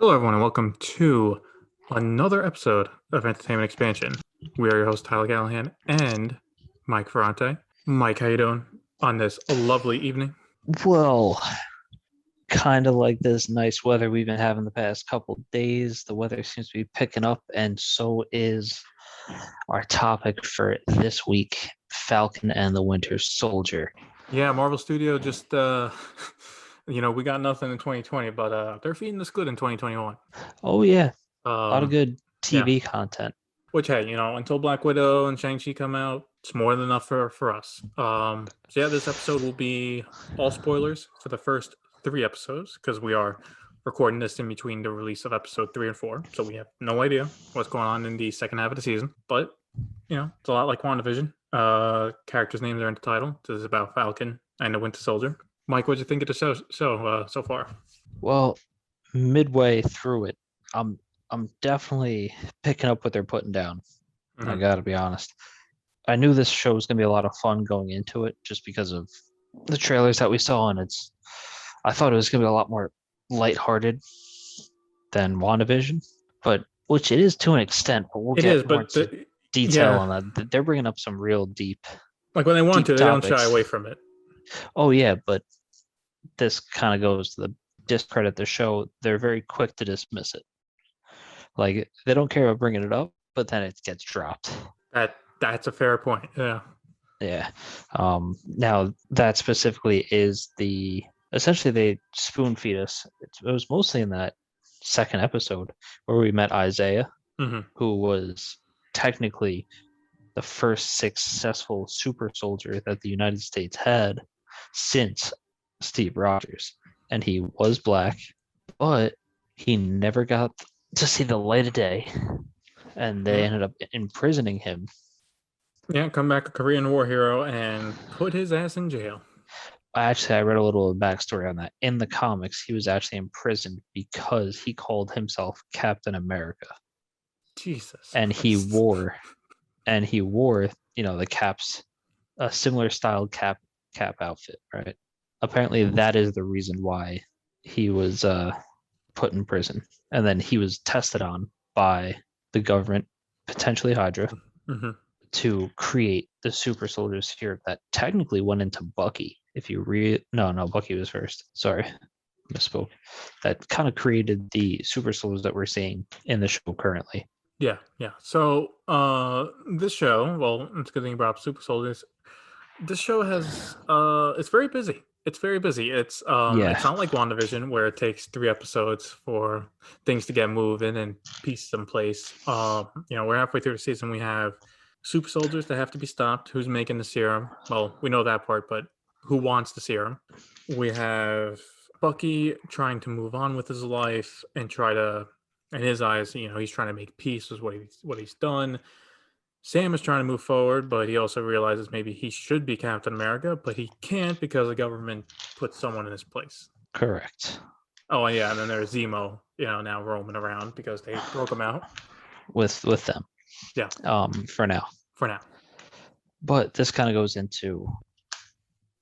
Hello, everyone, and welcome to another episode of Entertainment Expansion. We are your host, Tyler Callahan, and Mike Ferrante. Mike, how you doing on this lovely evening? Well, kind of like this nice weather we've been having the past couple days. The weather seems to be picking up, and so is our topic for this week, Falcon and the Winter Soldier. Yeah, Marvel Studio just, we got nothing in 2020, but they're feeding us good in 2021. Oh yeah, a lot of Um, good yeah, TV content. which, hey, until Black Widow and Shang-Chi come out, it's more than enough for us. So yeah, this episode will be all spoilers for the first three episodes because we are recording this in between the release of episode 3 and 4. So we have no idea what's going on in the second half of the season. But, it's a lot like WandaVision. Characters' names are in the title. This is about Falcon and the Winter Soldier. Mike, what'd you think of the show so far? Well, midway through it, I'm definitely picking up what they're putting down. I Mm-hmm. gotta be honest. I knew this show was gonna be a lot of fun going into it just because of the trailers that we saw, and I thought it was gonna be a lot more lighthearted than WandaVision, but which it is to an extent, but we'll It get is, more but into detail yeah, on that. They're bringing up some real like when they want deep to, they don't shy topics. away from it. Oh yeah, but this kind of goes to the discredit the show. They're very quick to dismiss it. Like they don't care about bringing it up, but then it gets dropped. That's a fair point. Yeah. Yeah. Now that specifically is essentially they spoon feed us. It was mostly in that second episode where we met Isaiah, Mm-hmm. who was technically the first successful super soldier that the United States had since Steve Rogers. And he was black, but he never got to see the light of day. And they Yeah. ended up imprisoning him. Yeah, come back a Korean War hero and put his ass in jail. Actually, I read a little backstory on that. In the comics, he was actually imprisoned because he called himself Captain America. Jesus And he Christ. wore the cap's a similar styled cap outfit, right? Apparently that is the reason why he was put in prison. And then he was tested on by the government, potentially Hydra, Mm-hmm. to create the super soldiers here that technically went into Bucky. If you read, no, Bucky was first. Sorry, misspoke. That kind of created the super soldiers that we're seeing in the show currently. Yeah. So, this show, well, it's a good thing you brought up Super Soldiers. This show has, it's very busy. It's very busy. It's Yeah, not like WandaVision where it takes 3 episodes for things to get moving and pieces in place. We're halfway through the season. We have super soldiers that have to be stopped. Who's making the serum? Well, we know that part, but who wants the serum? We have Bucky trying to move on with his life and try to, in his eyes, he's trying to make peace with what he's done. Sam is trying to move forward, but he also realizes maybe he should be Captain America, but he can't because the government put someone in his place. correct. Oh, yeah, and then there's Zemo, now roaming around because they broke him out. With them. Yeah. For now. For now. But this kind of goes into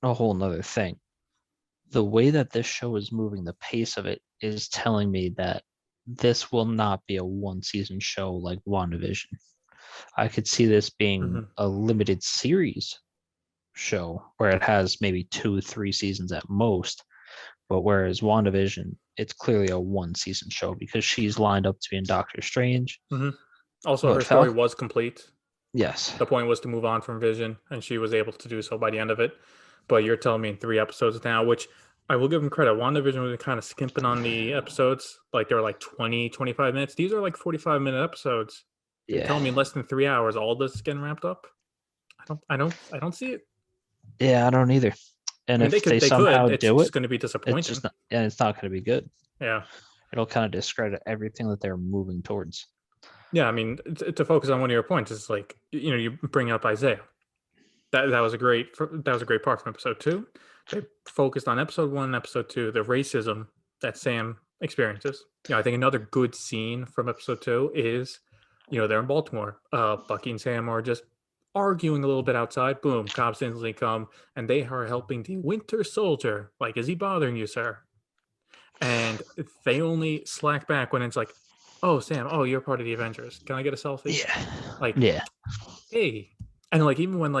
a whole nother thing. The way that this show is moving, the pace of it is telling me that this will not be a one season show like WandaVision. I could see this being Mm-hmm. a limited series show where it has maybe 2, 3 seasons at most. But whereas WandaVision, it's clearly a one season show because she's lined up to be in Doctor Strange. Mm-hmm. Also, her But story was complete. yes. The point was to move on from Vision, and she was able to do so by the end of it. But you're telling me in 3 episodes now, which I will give them credit. WandaVision was kind of skimping on the episodes. Like they were like 20, 25 minutes. These are like 45-minute episodes. You're Yeah. telling me in less than 3 hours, all this is getting wrapped up? I don't see it. Yeah, I don't either. And I mean, if they they somehow could. It's do just it, going to be it's disappointing. just not, and it's not going to be good. Yeah. It'll kind of discredit everything that they're moving towards. Yeah, I mean, to focus on one of your points, it's like you bring up Isaiah. That was a great part from episode 2. They focused on episode 1 and episode 2, the racism that Sam experiences. I think another good scene from episode 2 is, they're in Baltimore. Bucky and Sam are just arguing a little bit outside. Boom, cops instantly come, and they are helping the Winter Soldier. Like, is he bothering you, sir? and they only slack back when it's like, "Oh, Sam, oh, you're part of the Avengers. Can I get a selfie?" Yeah. Like, Yeah. hey, and like even when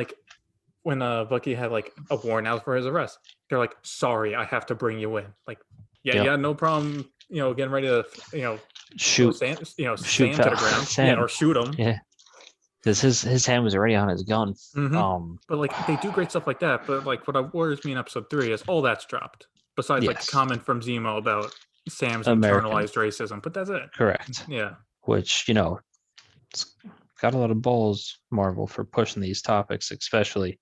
Bucky had like a warrant out for his arrest, they're like, "Sorry, I have to bring you in." Like, yeah, Yep. yeah, no problem. Getting ready to throw Shoot. Sam to the ground, yeah, Sam. or shoot him. Yeah. Because his hand was already on his gun. Hmm. But like they do great stuff like that. But like what worries me in episode 3 is all that's dropped. Besides like the Yes. comment from Zemo about Sam's American. internalized racism, but that's it. Correct. Yeah. Which, it's got a lot of balls, Marvel, for pushing these topics, especially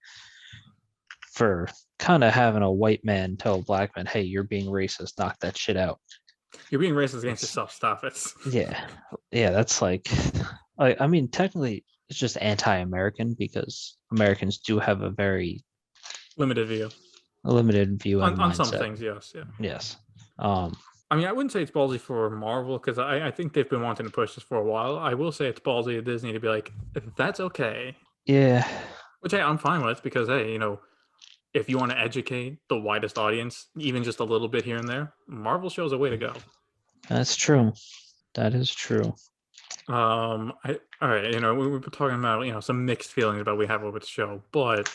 for kind of having a white man tell a black man, hey, you're being racist, knock that shit out. You're being racist against It's, yourself. Stop it. yeah. Yeah, that's I mean, technically, it's just anti-American because Americans do have a very Limited view limited view and on some mindset. things. Yes. Yeah. Yes. I mean, I wouldn't say it's ballsy for Marvel because I think they've been wanting to push this for a while. I will say it's ballsy of Disney to be like, that's okay. Yeah. Which hey, I'm fine with because hey, if you want to educate the widest audience, even just a little bit here and there, Marvel shows a way to go. That's true. That is true. All right, we were talking about some mixed feelings about we have over the show, but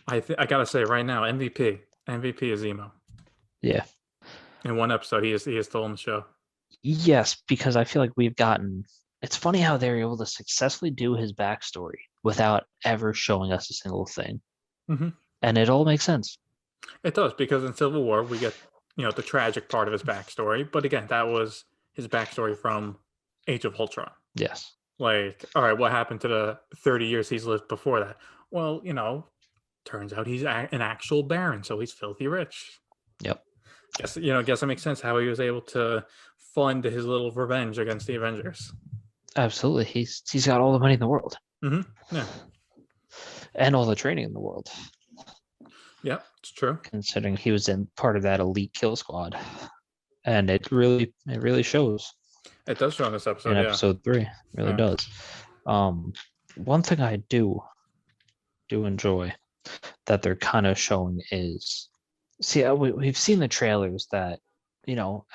I gotta say right now, MVP is Zemo. Yeah. In one episode, he is still on the show. Yes, because I feel like we've gotten. It's funny how they're able to successfully do his backstory without ever showing us a single thing, and it all makes sense. It does because in Civil War we get the tragic part of his backstory, but again, that was his backstory from Age of Ultron. Yes. Like, all right, what happened to the 30 years he's lived before that? Well, turns out he's an actual baron, so he's filthy rich. Yep. Guess it makes sense how he was able to fund his little revenge against the Avengers. Absolutely, he's got all the money in the world. Yeah. And all the training in the world. Yeah, it's true. Considering he was in part of that elite kill squad, and it really shows. It does show in this episode. In episode 3, it really does. One thing I do enjoy that they're kind of showing is, we've seen the trailers that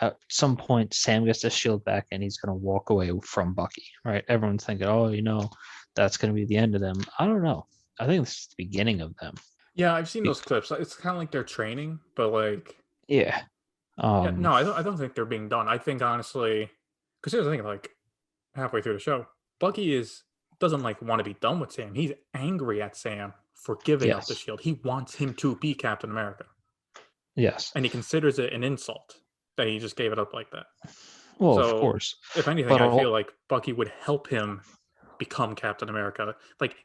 at some point Sam gets the shield back and he's going to walk away from Bucky, right? Everyone's thinking, oh, that's going to be the end of them. I don't know. I think this is the beginning of them. Yeah, I've seen those clips. It's kind of like they're training, but like, yeah. No, I don't think they're being done. I think honestly, because here's the thing, like halfway through the show, Bucky doesn't like want to be done with Sam. He's angry at Sam for giving up the shield. He wants him to be Captain America. Yes. And he considers it an insult that he just gave it up like that. Well, of course. If anything, I feel like Bucky would help him become Captain America. Like,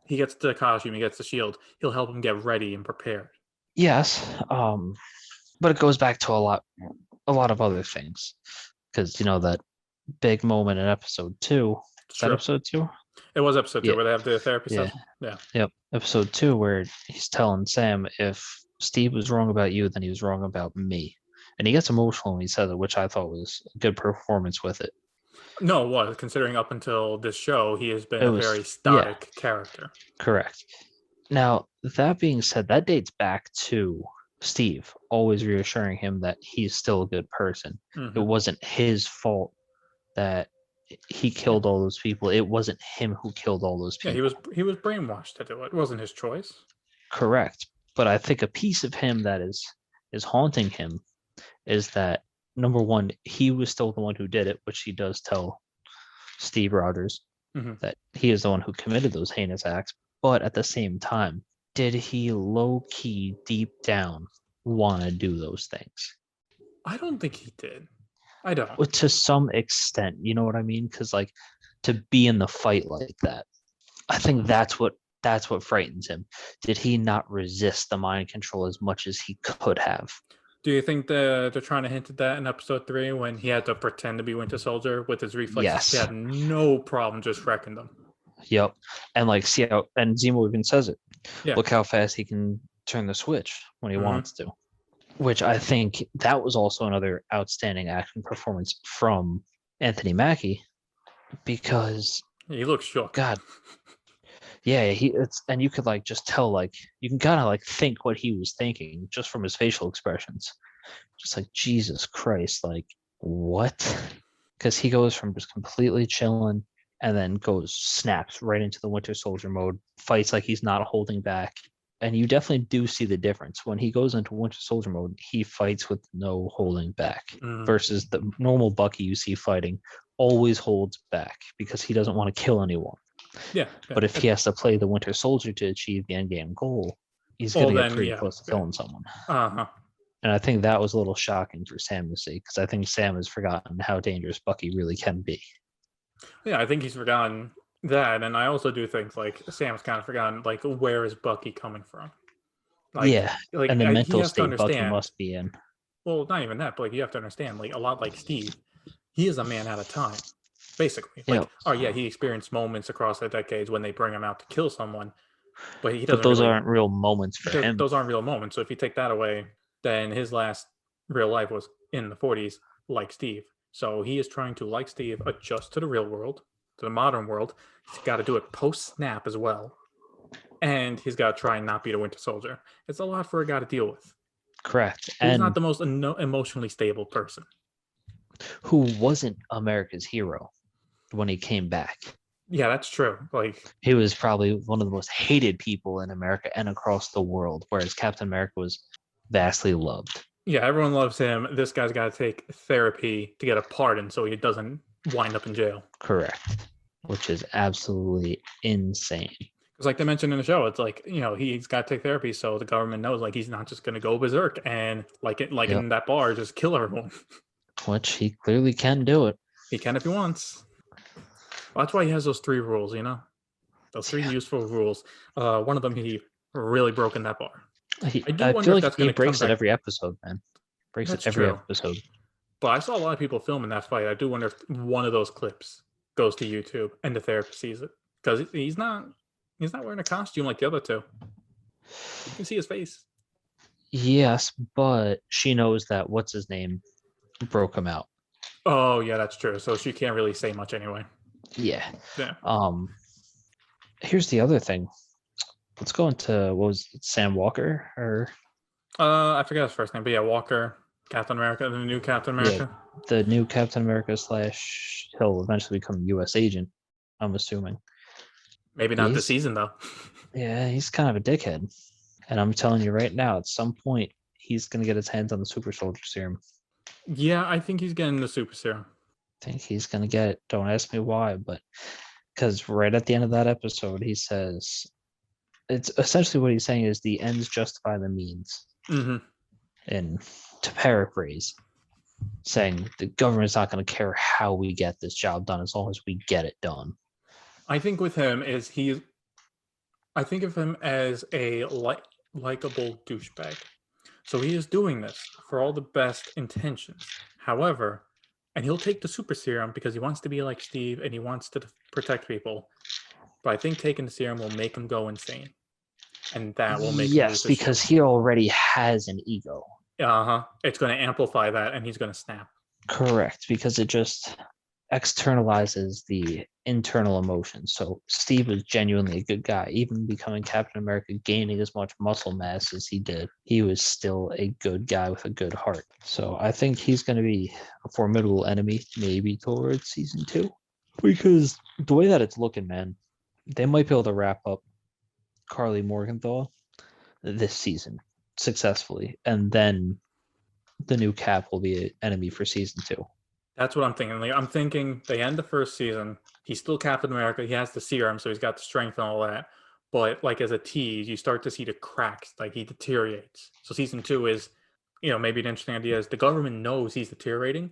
he gets the costume, he gets the shield, he'll help him get ready and prepared. Yes. But it goes back to a lot of other things. Because, that big moment in episode 2. Is that episode 2? It was episode 2 where they have the therapy session. Yeah. Yep. Episode 2 where he's telling Sam, if Steve was wrong about you, then he was wrong about me. And he gets emotional when he says it, which I thought was a good performance with it. No, it was. Considering up until this show, he has been a very static character. Correct. Now, that being said, that dates back to Steve always reassuring him that he's still a good person. It wasn't his fault that he killed all those people. It wasn't him who killed all those people. Yeah, he was brainwashed to do it. It wasn't his choice. Correct. But I think a piece of him that is haunting him is that, number one, he was still the one who did it, which he does tell Steve Rogers that he is the one who committed those heinous acts. But at the same time, did he low-key, deep down, want to do those things? I don't think he did. I don't. Well, to some extent, you know what I mean? Because to be in the fight like that, I think that's what frightens him. Did he not resist the mind control as much as he could have? Do you think they're trying to hint at that in episode 3 when he had to pretend to be Winter Soldier with his reflexes? Yes. He had no problem just wrecking them. Yep. And and Zemo even says it. Yeah. Look how fast he can turn the switch when he wants to. Which I think that was also another outstanding action performance from Anthony Mackie, because he looks shook. God. Yeah, and you could just tell, you can kind of think what he was thinking just from his facial expressions. just like, Jesus Christ, like, what? Because he goes from just completely chilling and then snaps right into the Winter Soldier mode, fights like he's not holding back. And you definitely do see the difference. When he goes into Winter Soldier mode, he fights with no holding back versus the normal Bucky you see fighting always holds back because he doesn't want to kill anyone. Yeah. But if he has to play the Winter Soldier to achieve the endgame goal, he's going to get pretty close to killing someone. And I think that was a little shocking for Sam to see, because I think Sam has forgotten how dangerous Bucky really can be. Yeah, I think he's forgotten that, and I also do think like Sam's kind of forgotten like where is Bucky coming from? Like, and the mental he has to state Bucky understand. must be in. Well, not even that, but like you have to understand, like a lot like Steve, he is a man at a time, basically. Like, oh yeah, he experienced moments across the decades when they bring him out to kill someone, but he doesn't. But those aren't real moments for him. Those aren't real moments. So if you take that away, then his last real life was in the 40s, like Steve. So he is trying to, like Steve, adjust to the real world, to the modern world. He's got to do it post-snap as well. And he's got to try and not be the Winter Soldier. It's a lot for a guy to deal with. Correct. He's not the most emotionally stable person. Who wasn't America's hero when he came back. Yeah, that's true. Like, he was probably one of the most hated people in America and across the world, whereas Captain America was vastly loved. Yeah, everyone loves him. This guy's got to take therapy to get a pardon so he doesn't wind up in jail. Correct. Which is absolutely insane. Because like they mentioned in the show, it's like, you know, he's got to take therapy so the government knows like he's not just going to go berserk and in that bar, just kill everyone. Which he clearly can do it. He can if he wants. Well, that's why he has those 3 rules, you know? Those 3 useful rules. One of them, he really broke in that bar. I feel like he breaks it every episode, man. Breaks it every episode. But I saw a lot of people filming that fight. I do wonder if one of those clips goes to YouTube and the therapist sees it. Because he's not wearing a costume like the other 2. You can see his face. Yes, but she knows that what's his name broke him out. Oh, yeah, that's true. So she can't really say much anyway. Yeah. Here's the other thing. Let's go into, what was it, Sam Walker or I forget his first name, but yeah, Walker, Captain America, the new Captain America. Yeah, the new Captain America / he'll eventually become a US agent, I'm assuming. Maybe not this season though. Yeah, he's kind of a dickhead. And I'm telling you right now, at some point he's gonna get his hands on the super soldier serum. Yeah, I think he's getting the super serum. I think he's gonna get it. Don't ask me why, but because right at the end of that episode, he says, it's essentially what he's saying is the ends justify the means. Mm-hmm. And to paraphrase, saying the government's not going to care how we get this job done as long as we get it done. I think with him is I think of him as a likable douchebag. So he is doing this for all the best intentions. However, and he'll take the super serum because he wants to be like Steve and he wants to protect people. But I think taking the serum will make him go insane. And that will make him lose his because he already has an ego. It's going to amplify that and he's going to snap. Correct, because it just externalizes the internal emotions. So Steve was genuinely a good guy. Even becoming Captain America, gaining as much muscle mass as he did, he was still a good guy with a good heart. So I think he's going to be a formidable enemy maybe towards season 2. Because the way that it's looking, man, they might be able to wrap up Carly Morgenthau this season successfully, and then the new Cap will be an enemy for season 2. That's what I'm thinking. Like, I'm thinking they end the first season. He's still Captain America. He has the serum, so he's got the strength and all that. But like as a tease, you start to see the cracks. Like he deteriorates. So season 2 is, maybe an interesting idea is the government knows he's deteriorating,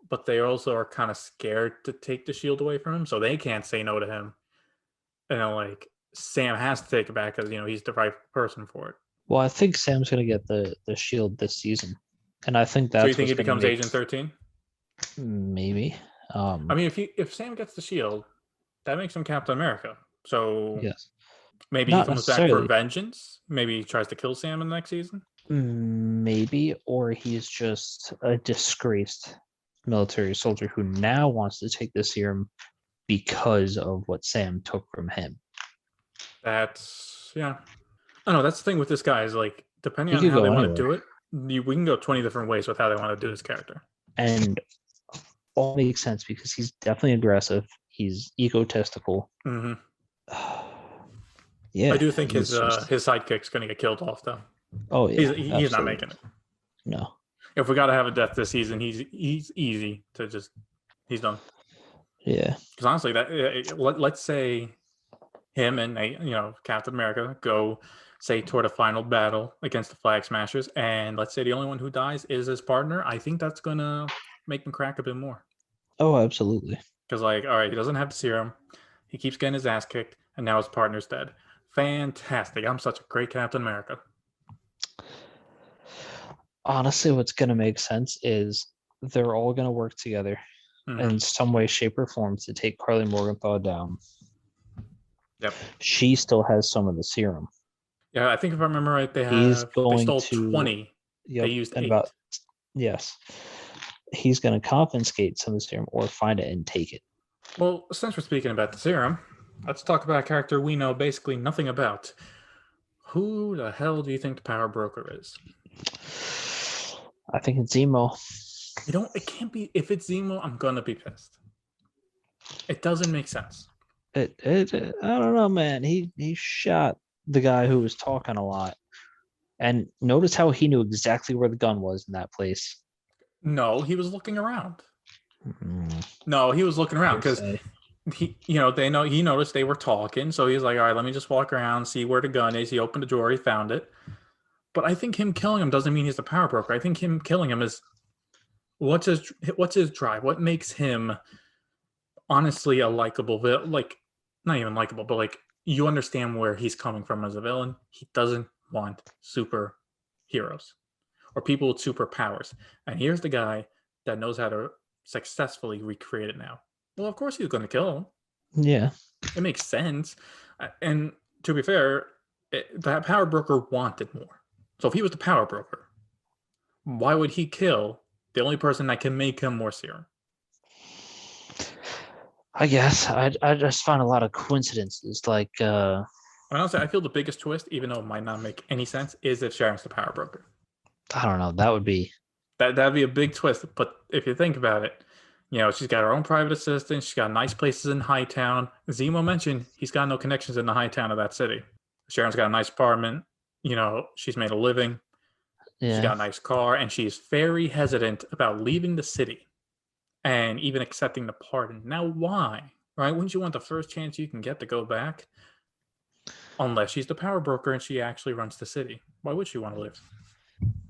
but they also are kind of scared to take the shield away from him, so they can't say no to him. Like Sam has to take it back because he's the right person for it. Well, I think Sam's going to get the shield this season, and I think that's. So you think he becomes Agent 13? Maybe. I mean, if Sam gets the shield, that makes him Captain America. So yes, maybe he comes back for vengeance. Maybe he tries to kill Sam in the next season. Maybe, or he's just a disgraced military soldier who now wants to take the serum because of what Sam took from him. I don't know. That's the thing with this guy is like, depending on how they want to do it, we can go 20 different ways with how they want to do this character. And all makes sense because he's definitely aggressive. He's egotistical. Mm-hmm. Yeah, I do think his just, his sidekick's going to get killed off, though. oh yeah, He's not making it. No. If we got to have a death this season, he's easy to just, he's done. Yeah. Because honestly, that let's say him and Captain America go, say, toward a final battle against the Flag Smashers, and let's say the only one who dies is his partner. I think that's gonna make him crack a bit more. Oh, absolutely. Because, like, all right, he doesn't have the serum, he keeps getting his ass kicked, and now his partner's dead. Fantastic! I'm such a great Captain America. Honestly, what's going to make sense is they're all going to work together in some way, shape, or form to take Carly Morgenthau down. Yep. She still has some of the serum. Yeah, I think if I remember right, they stole 20. Yep, they used 8. Yes. He's going to confiscate some of the serum or find it and take it. Well, since we're speaking about the serum, let's talk about a character we know basically nothing about. Who the hell do you think the power broker is? I think it's Zemo. It can't be. If it's Zemo, I'm gonna be pissed. It doesn't make sense. I don't know, man. He shot the guy who was talking a lot. And notice how he knew exactly where the gun was in that place. No, he was looking around. No, he was looking around because he noticed they were talking, so he's like, all right, let me just walk around, see where the gun is. He opened the drawer, he found it. But I think him killing him doesn't mean he's the power broker. I think him killing him is what's his drive? What makes him honestly a likable villain? Like, not even likable, but like you understand where he's coming from as a villain. He doesn't want superheroes or people with superpowers. And here's the guy that knows how to successfully recreate it now. Well, of course he's going to kill him. Yeah. It makes sense. And to be fair, that power broker wanted more. So if he was the power broker, why would he kill the only person that can make him more serum? I guess I just find a lot of coincidences. Like, honestly, I feel the biggest twist, even though it might not make any sense, is if Sharon's the power broker. I don't know. That would be that'd be a big twist. But if you think about it, she's got her own private assistant. She's got nice places in Hightown. Zemo mentioned he's got no connections in the Hightown of that city. Sharon's got a nice apartment. She's made a living. Yeah. She's got a nice car, and she's very hesitant about leaving the city and even accepting the pardon. Now, why? Right? Wouldn't you want the first chance you can get to go back? Unless she's the power broker and she actually runs the city. Why would she want to leave?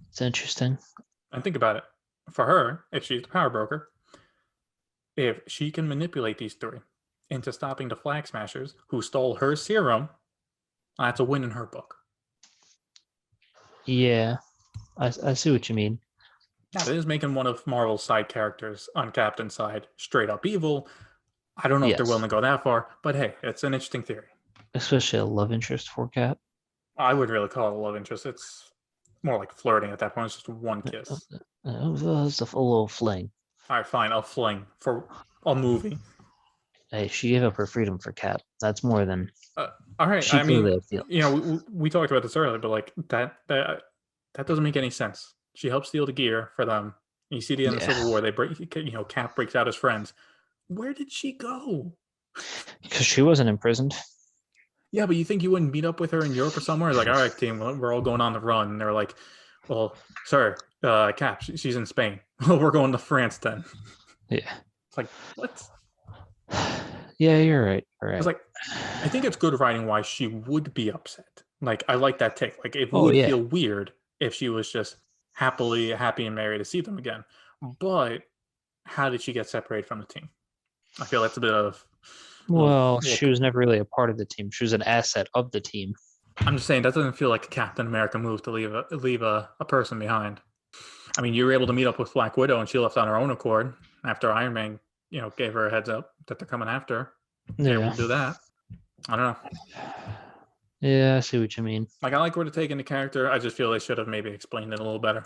It's interesting. And think about it. For her, if she's the power broker, if she can manipulate these three into stopping the Flag Smashers who stole her serum, that's a win in her book. Yeah, I see what you mean. Now, this is making one of Marvel's side characters on Captain's side straight up evil. I don't know if they're willing to go that far, but hey, it's an interesting theory. Especially a love interest for Cap. I wouldn't really call it a love interest. It's more like flirting at that point. It's just one kiss. It's a little fling. All right, fine. I'll fling for a movie. Hey, she gave up her freedom for Cap. That's more than. All right. I mean, we talked about this earlier, but like that doesn't make any sense. She helps steal the gear for them. You see the end of the Civil War. They break. Cap breaks out his friends. Where did she go? Because she wasn't imprisoned. Yeah, but you think you wouldn't meet up with her in Europe or somewhere? Like, all right, team, we're all going on the run. And they're like, well, sir, Cap, she's in Spain. We're going to France then. Yeah. It's like, what? Yeah, you're right. All right. It's like, I think it's good writing why she would be upset. Like, I like that take. Like, it would feel weird if she was just happy and merry to see them again. But how did she get separated from the team? I feel that's a bit of... Well, she was never really a part of the team. She was an asset of the team. I'm just saying that doesn't feel like a Captain America move to leave a person behind. I mean, you were able to meet up with Black Widow, and she left on her own accord after Iron Man, gave her a heads up that they're coming after her. Yeah, we'll do that. I don't know. Yeah, I see what you mean. Like, I like where to take in the character. I just feel they should have maybe explained it a little better.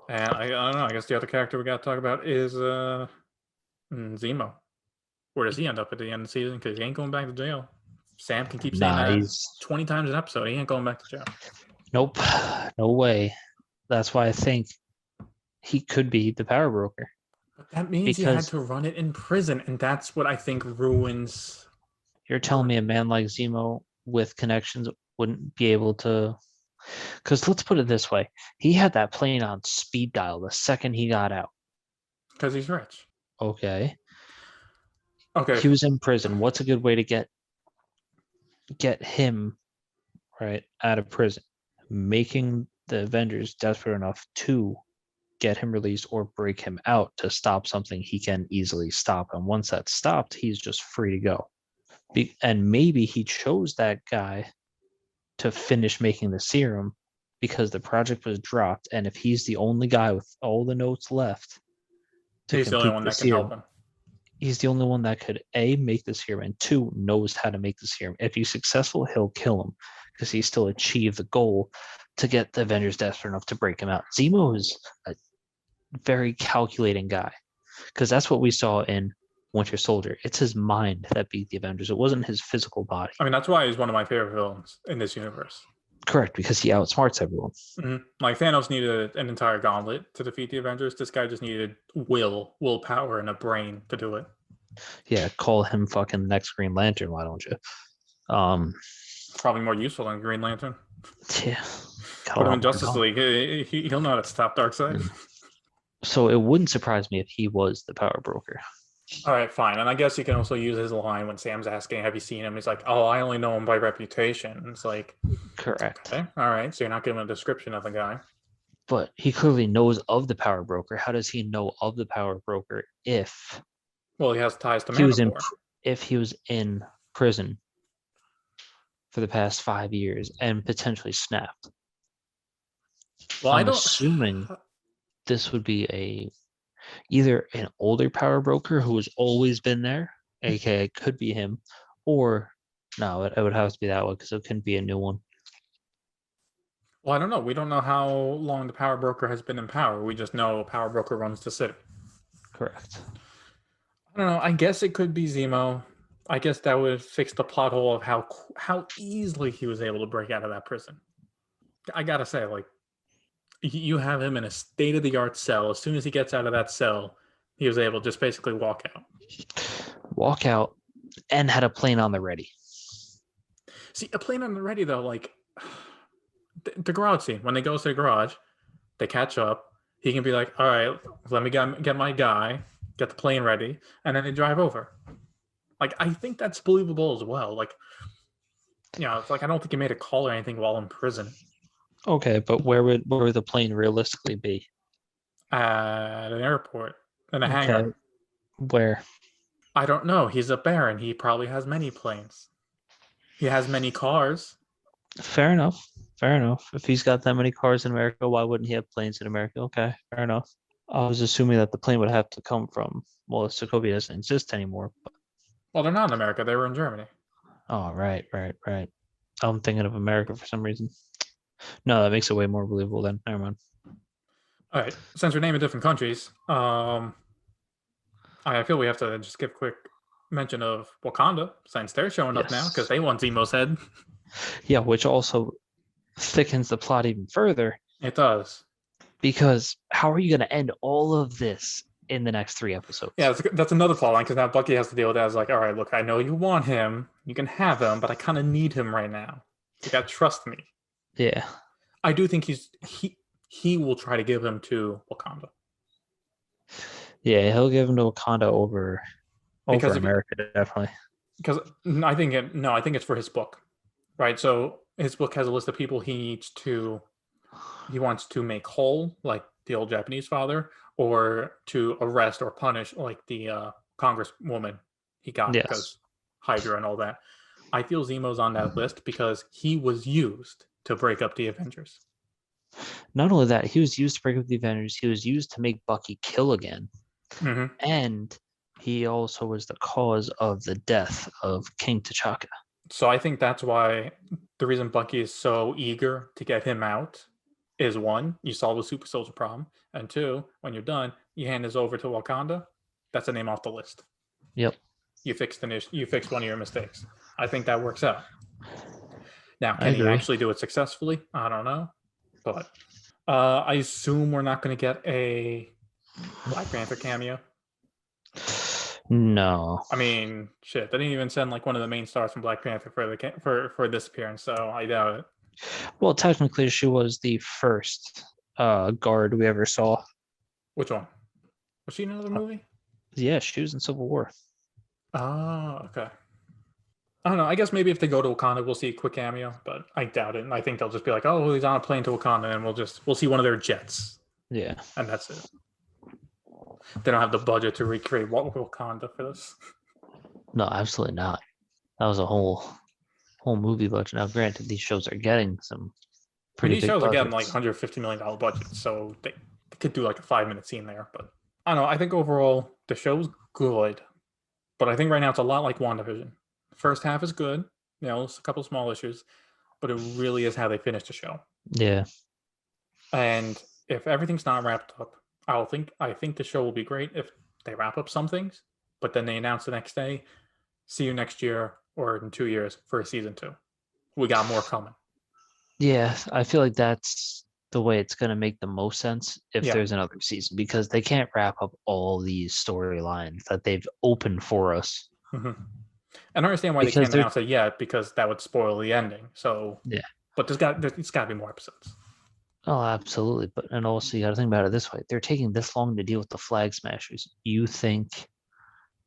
And I don't know. I guess the other character we got to talk about is Zemo. Where does he end up at the end of the season? Because he ain't going back to jail. Sam can keep saying that 20 times an episode. He ain't going back to jail. Nope. No way. That's why I think he could be the power broker. But that means he had Because to run it in prison, and that's what I think ruins. you're telling me a man like Zemo with connections wouldn't be able to. Because let's put it this way, he had that plane on speed dial the second he got out. Because he's rich. Okay. Okay. He was in prison. What's a good way to get him right out of prison? Making the Avengers desperate enough to get him released or break him out to stop something he can easily stop. And once that's stopped, he's just free to go. And maybe he chose that guy to finish making the serum because the project was dropped. And if he's the only guy with all the notes left to He's the only complete one the that can help serum, him. he's the only one that could A, make the serum, and 2, knows how to make the serum. If he's successful, he'll kill him because he still achieved the goal to get the Avengers desperate enough to break him out. Zemo is a very calculating guy because that's what we saw in Winter Soldier. It's his mind that beat the Avengers. It wasn't his physical body. I mean, that's why he's one of my favorite villains in this universe. Correct, because he outsmarts everyone. Mm-hmm. Like Thanos needed an entire gauntlet to defeat the Avengers. This guy just needed willpower, and a brain to do it. Yeah, call him fucking next Green Lantern, why don't you? Probably more useful than Green Lantern. Yeah. Put him in Justice League. He'll know how to stop Darkseid. So it wouldn't surprise me if he was the power broker. All right, fine. And I guess you can also use his line when Sam's asking, have you seen him? He's like, oh, I only know him by reputation. It's like, correct. Okay, all right. So you're not giving a description of the guy. But he clearly knows of the power broker. How does he know of the power broker if Well, he has ties to he was in Manticore. if he was in prison for the past 5 years and potentially snapped? Well, I'm assuming this would be either an older power broker who has always been there, aka could be him, or no, it would have to be that one because it couldn't be a new one. Well, I don't know. We don't know how long the power broker has been in power. We just know power broker runs the city. Correct. I don't know. I guess it could be Zemo. I guess that would fix the plot hole of how easily he was able to break out of that prison. I gotta say, like, you have him in a state-of-the-art cell. As soon as he gets out of that cell, he was able to just basically walk out. And had a plane on the ready. See, a plane on the ready, though, like, the garage scene. When they go to the garage, they catch up. He can be like, all right, let me get my guy, get the plane ready, and then they drive over. Like, I think that's believable as well. Like, it's like I don't think he made a call or anything while in prison. Okay, but where would the plane realistically be? At an airport, in a hangar. Where? I don't know. He's a baron. He probably has many planes. He has many cars. Fair enough. If he's got that many cars in America, why wouldn't he have planes in America? Okay, fair enough. I was assuming that the plane would have to come from, well, Sokovia doesn't exist anymore. But... Well, they're not in America. They were in Germany. Oh, right. I'm thinking of America for some reason. No, that makes it way more believable then. Never mind. All right. Since we're naming different countries, I feel we have to just give a quick mention of Wakanda, since they're showing up now because they want Zemo's head. Yeah, which also thickens the plot even further. It does. Because how are you going to end all of this in the next 3 episodes? Yeah, that's another plot line because now Bucky has to deal with that. It's like, all right, look, I know you want him. You can have him, but I kind of need him right now. You got to trust me. Yeah. I do think he will try to give him to Wakanda. Yeah, he'll give him to Wakanda over America, definitely. Because I think it's for his book, right? So his book has a list of people he wants to make whole, like the old Japanese father, or to arrest or punish, like the congresswoman he got because Hydra and all that. I feel Zemo's on that list because he was used to break up the Avengers. Not only that, he was used to break up the Avengers. He was used to make Bucky kill again. Mm-hmm. And he also was the cause of the death of King T'Chaka. So I think that's why the reason Bucky is so eager to get him out is 1, you solve the super soldier problem, and 2, when you're done, you hand this over to Wakanda. That's a name off the list. Yep. You fixed one of your mistakes. I think that works out. Now, can he actually do it successfully? I don't know, but I assume we're not going to get a Black Panther cameo. No. I mean, shit, they didn't even send like one of the main stars from Black Panther for this appearance, so I doubt it. Well, technically, she was the first guard we ever saw. Which one? Was she in another movie? Yeah, she was in Civil War. Oh, okay. I don't know. I guess maybe if they go to Wakanda, we'll see a quick cameo, but I doubt it. And I think they'll just be like, "Oh, he's on a plane to Wakanda," and we'll see one of their jets, Yeah. and that's it. They don't have the budget to recreate Wakanda for this. No, absolutely not. That was a whole movie budget. Now, granted, these shows are getting some pretty These big shows are getting like budgets. $150 million budgets, so they could do like a 5-minute scene there. But I don't know. I think overall the show's good, but I think right now it's a lot like WandaVision. First half is good, it's a couple small issues, but it really is how they finish the show. Yeah. And if everything's not wrapped up, I think the show will be great if they wrap up some things, but then they announce the next day, see you next year or in 2 years for a season 2. We got more coming. Yeah, I feel like that's the way it's going to make the most sense if Yeah. there's another season, because they can't wrap up all these storylines that they've opened for us. Mm-hmm. And I understand why Because they can't announce it yet, because that would spoil the ending. So Yeah. But it's got to be more episodes. Oh, absolutely. And also you got to think about it this way. They're taking this long to deal with the Flag Smashers. You think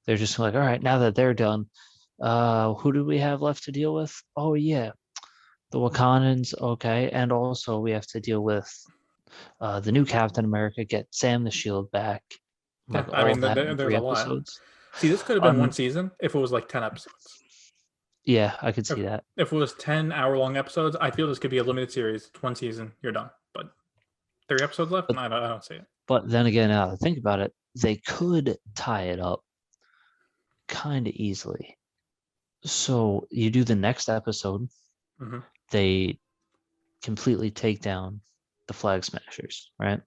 they're just like, all right, now that they're done, who do we have left to deal with? Oh, yeah, the Wakandans. Okay. And also we have to deal with the new Captain America, get Sam the Shield back. Yeah, Like I all mean, that in there's 3 a lot. episodes. See, this could have been one season if it was like 10 episodes. Yeah, I could see that. If it was 10 hour-long episodes, I feel this could be a limited series. It's one season, you're done. But 3 episodes left? I don't see it. But then again, now that I think about it, they could tie it up kind of easily. So you do the next episode, they completely take down the Flag Smashers, right?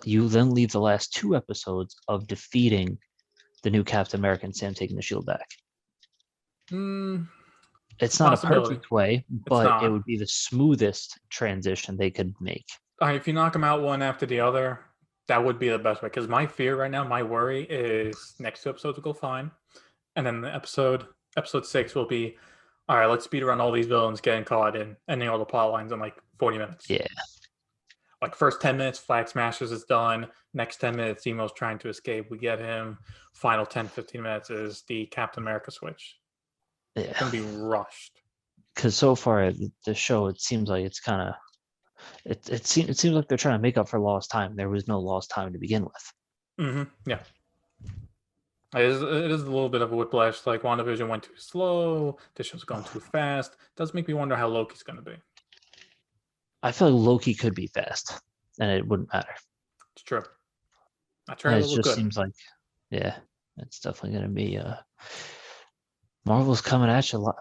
You then leave the last 2 episodes of defeating the new Captain America and Sam taking the shield back. It's not a perfect way, but it would be the smoothest transition they could make. If you knock them out one after the other, that would be the best way. Because my fear right now, my worry is next 2 episodes will go fine, and then the episode 6 will be, all right, let's speed around all these villains getting caught and ending all the plot lines in like 40 minutes. Yeah. Like first 10 minutes, Flag Smashers is done. Next 10 minutes, Zemo's trying to escape. We get him. Final 10, 15 minutes is the Captain America switch. Yeah. It's going to be rushed. Because so far, the show, it seems like it's kind of, it seems like they're trying to make up for lost time. There was no lost time to begin with. Yeah. It is a little bit of a whiplash. Like WandaVision went too slow. This show's going too fast. It does make me wonder how Loki's going to be. I feel like Loki could be fast, and it wouldn't matter. It's true. It just seems like, yeah, it's definitely going to be. Marvel's coming at you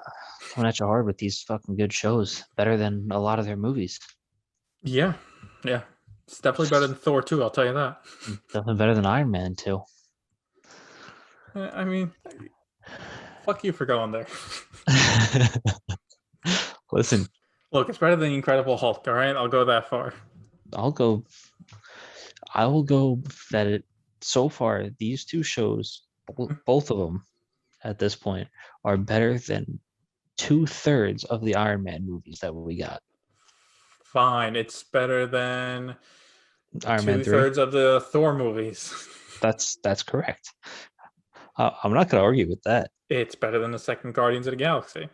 hard with these fucking good shows, better than a lot of their movies. Yeah. It's definitely better than Thor 2, I'll tell you that. Definitely better than Iron Man 2. I mean, fuck you for going there. Listen. Look, it's better than Incredible Hulk, all right? I'll go that far. I will go that so far, these 2 shows, both of them at this point, are better than 2/3 of the Iron Man movies that we got. Fine. It's better than Iron Man 3. 2/3 of the Thor movies. That's correct. I'm not going to argue with that. It's better than the second Guardians of the Galaxy.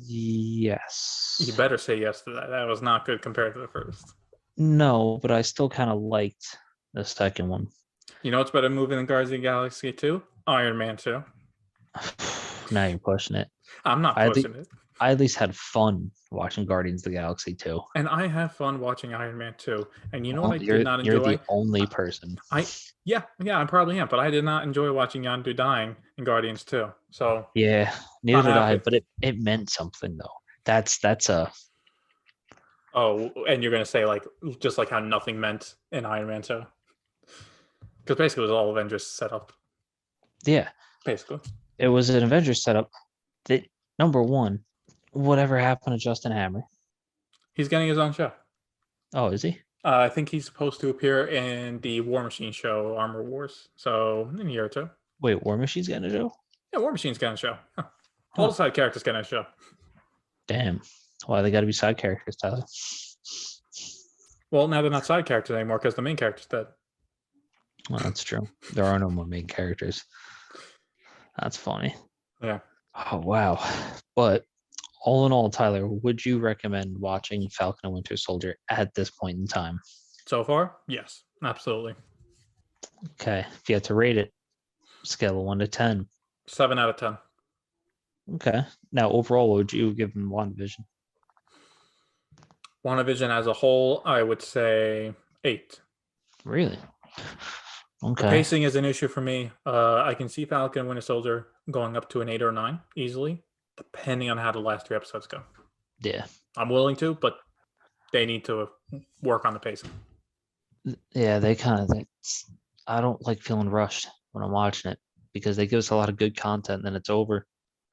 Yes. You better say yes to that. That was not good compared to the first. No, but I still kind of liked the second one. You know what's better movie than Guardians of the Galaxy 2? Iron Man 2. Now you're pushing it. I'm not pushing it. I at least had fun watching Guardians of the Galaxy 2. And I have fun watching Iron Man 2. And you know what I did not enjoy? You're the only person. Yeah, I probably am. But I did not enjoy watching Yondu dying in Guardians 2. So yeah, neither did I. But it meant something though. That's a. Oh, and you're gonna say like just like how nothing meant in Iron Man 2, because basically it was all Avengers setup. Yeah, basically it was an Avengers setup. That number one, whatever happened to Justin Hammer? He's getting his own show. Oh, is he? I think he's supposed to appear in the War Machine show, Armor Wars. So in a year or two. Wait, War Machine's getting a show? Yeah, War Machine's getting a show. Huh. Huh. All the side characters getting a show. Damn. Why they got to be side characters, Tyler? Well, now they're not side characters anymore because the main character's dead. Well, that's true. There are no more main characters. That's funny. Yeah. Oh, wow. But all in all, Tyler, would you recommend watching Falcon and Winter Soldier at this point in time? So far, yes, absolutely. Okay. If you had to rate it, scale of 1 to 10. 7 out of 10. Okay. Now, overall, what would you give them WandaVision? WandaVision as a whole, I would say 8. Really? Okay. Pacing is an issue for me. I can see Falcon and Winter Soldier going up to an 8 or 9 easily, depending on how the last 3 episodes go. Yeah. I'm willing to, but they need to work on the pacing. Yeah, they kind of. I don't like feeling rushed when I'm watching it because they give us a lot of good content and then it's over.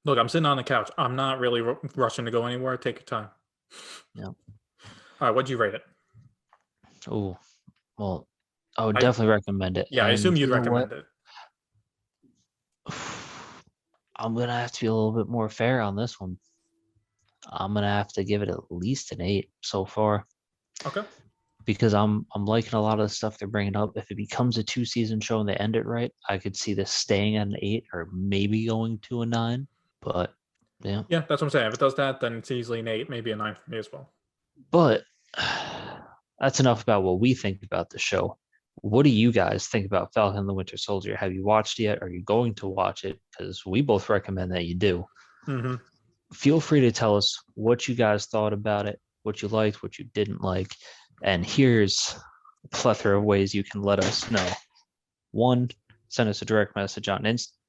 Look, I'm sitting on the couch. I'm not really rushing to go anywhere. Take your time. Yeah. All right, what'd you rate it? Oh, well, I would definitely recommend it. Yeah, I assume you'd recommend it. I'm gonna have to be a little bit more fair on this one. I'm gonna have to give it at least an 8 so far. Okay. Because I'm liking a lot of the stuff they're bringing up. If it becomes a 2-season show and they end it right, I could see this staying at an 8 or maybe going to a 9. But yeah. Yeah, that's what I'm saying. If it does that, then it's easily an 8, maybe a 9 for me as well. But that's enough about what we think about the show. What do you guys think about Falcon and the Winter Soldier? Have you watched it yet? Are you going to watch it? Because we both recommend that you do. Mm-hmm. Feel free to tell us what you guys thought about it, what you liked, what you didn't like. And here's a plethora of ways you can let us know. 1, send us a direct message on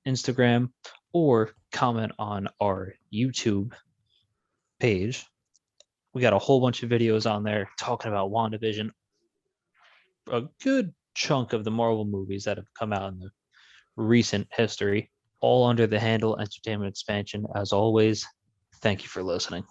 Instagram or comment on our YouTube page. We got a whole bunch of videos on there talking about WandaVision, a good chunk of the Marvel movies that have come out in the recent history, all under the handle Entertainment Expansion. As always, thank you for listening.